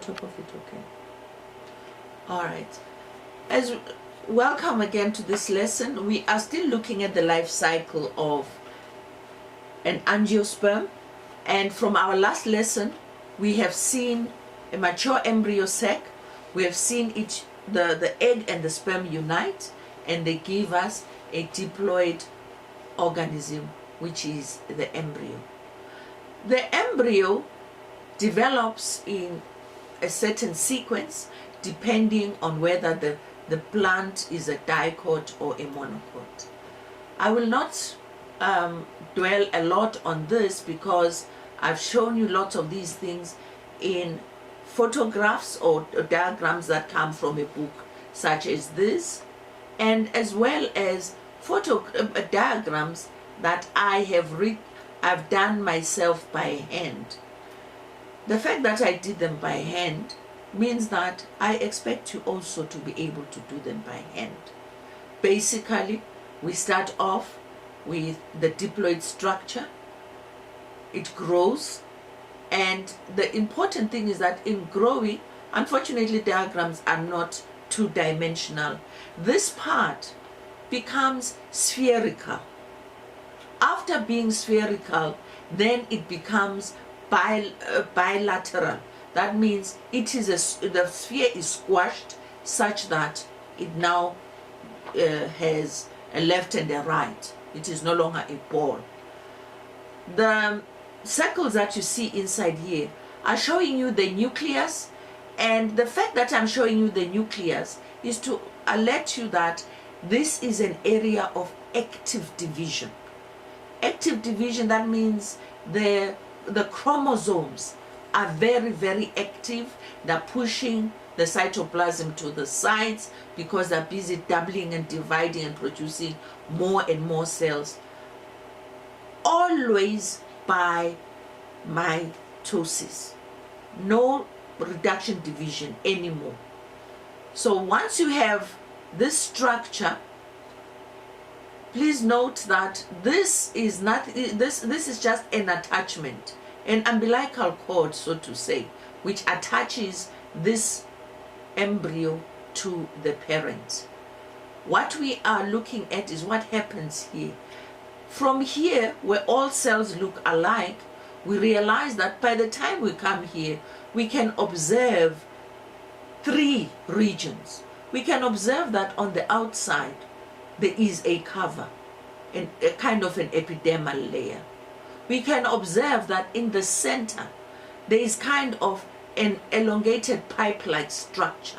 Top of it, okay. All right. Welcome again to this lesson. We are still looking at the life cycle of an angiosperm, and from our last lesson, we have seen a mature embryo sac. We have seen the egg and the sperm unite, and they give us a diploid organism, which is the embryo. The embryo develops in a certain sequence depending on whether the plant is a dicot or a monocot. I will not dwell a lot on this because I've shown you lots of these things in photographs or diagrams that come from a book such as this, and as well as diagrams that I've done myself by hand. The fact that I did them by hand means that I expect you also to be able to do them by hand. Basically, we start off with the diploid structure. It grows, and the important thing is that in growing, unfortunately, diagrams are not two-dimensional. This part becomes spherical. After being spherical, then it becomes bilateral. That means the sphere is squashed such that it now has a left and a right. It is no longer a ball. The circles that you see inside here are showing you the nucleus, and the fact that I'm showing you the nucleus is to alert you that this is an area of active division. Active division, that means the chromosomes are very, very active. They're pushing the cytoplasm to the sides because they're busy doubling and dividing and producing more and more cells, always by mitosis. No reduction division anymore. So once you have this structure, please note that this is just an attachment, an umbilical cord, so to say, which attaches this embryo to the parent. What we are looking at is what happens here. From here, where all cells look alike, we realize that by the time we come here, we can observe three regions. We can observe that on the outside, there is a cover, a kind of an epidermal layer. We can observe that in the center, there is kind of an elongated pipe-like structure.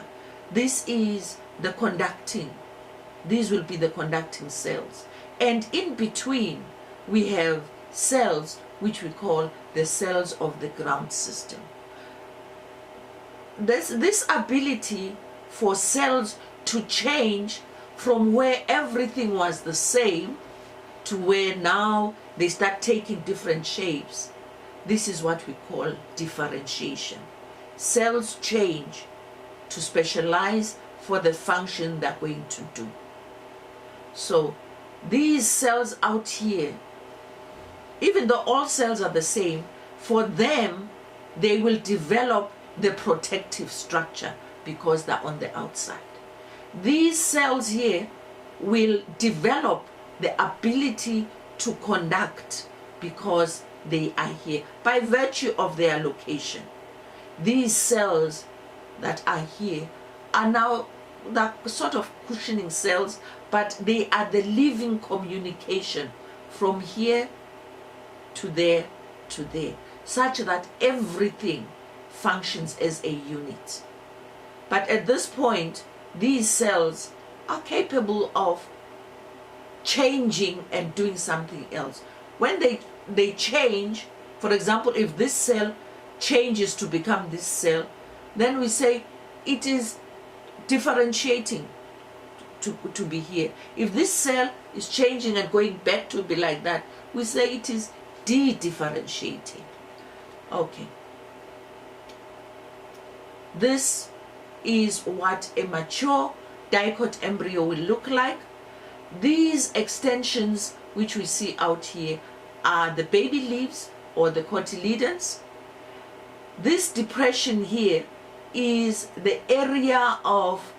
This is the conducting. These will be the conducting cells. And in between, we have cells which we call the cells of the ground system. This ability for cells to change from where everything was the same to where now they start taking different shapes. This is what we call differentiation. Cells change to specialize for the function they're going to do. So these cells out here, even though all cells are the same, for them, they will develop the protective structure because they're on the outside. These cells here will develop the ability to conduct because they are here by virtue of their location. These cells that are here are now the sort of cushioning cells, but they are the living communication from here to there to there, such that everything functions as a unit. But at this point, these cells are capable of changing and doing something else. When they change, for example, if this cell changes to become this cell, then we say it is differentiating to be here. If this cell is changing and going back to be like that, we say it is de-differentiating. Okay. This is what a mature dicot embryo will look like. These extensions which we see out here are the baby leaves or the cotyledons. This depression here is the area of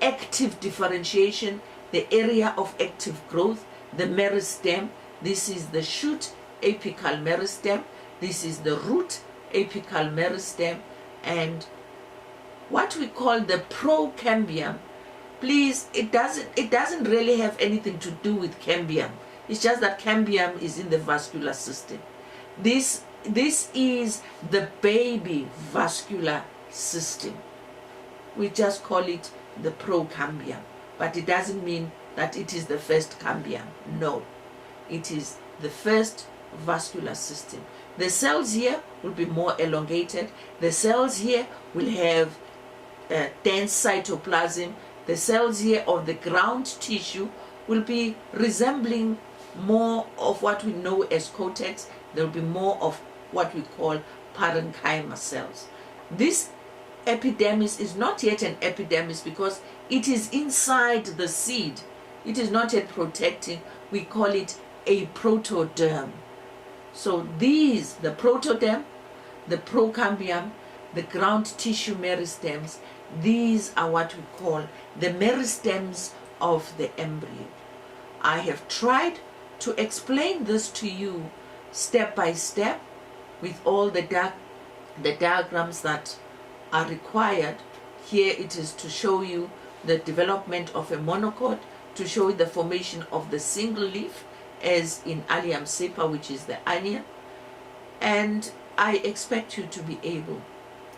active differentiation, the area of active growth, the meristem. This is the shoot apical meristem. This is the root apical meristem. And what we call the procambium, please, it doesn't really have anything to do with cambium. It's just that cambium is in the vascular system. This is the baby vascular system. We just call it the procambium, but it doesn't mean that it is the first cambium. No, it is the first vascular system. The cells here will be more elongated. The cells here will have dense cytoplasm. The cells here of the ground tissue will be resembling more of what we know as cortex. There will be more of what we call parenchyma cells. This epidermis is not yet an epidermis because it is inside the seed. It is not yet protecting. We call it a protoderm. So these, the protoderm, the procambium, the ground tissue meristems, these are what we call the meristems of the embryo. I have tried to explain this to you step by step with all the diagrams that are required. Here it is to show you the development of a monocot, to show you the formation of the single leaf as in Allium cepa, which is the onion. And I expect you to be able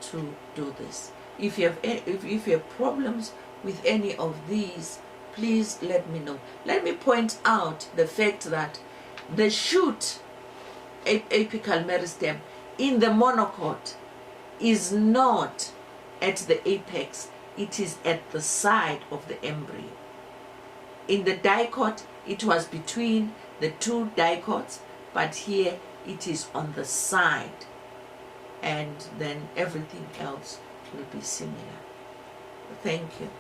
to do this. If you have problems with any of these, please let me know. Let me point out the fact that the shoot apical meristem in the monocot is not at the apex, it is at the side of the embryo. In the dicot, it was between the two dicots, but here it is on the side, and then everything else will be similar. Thank you.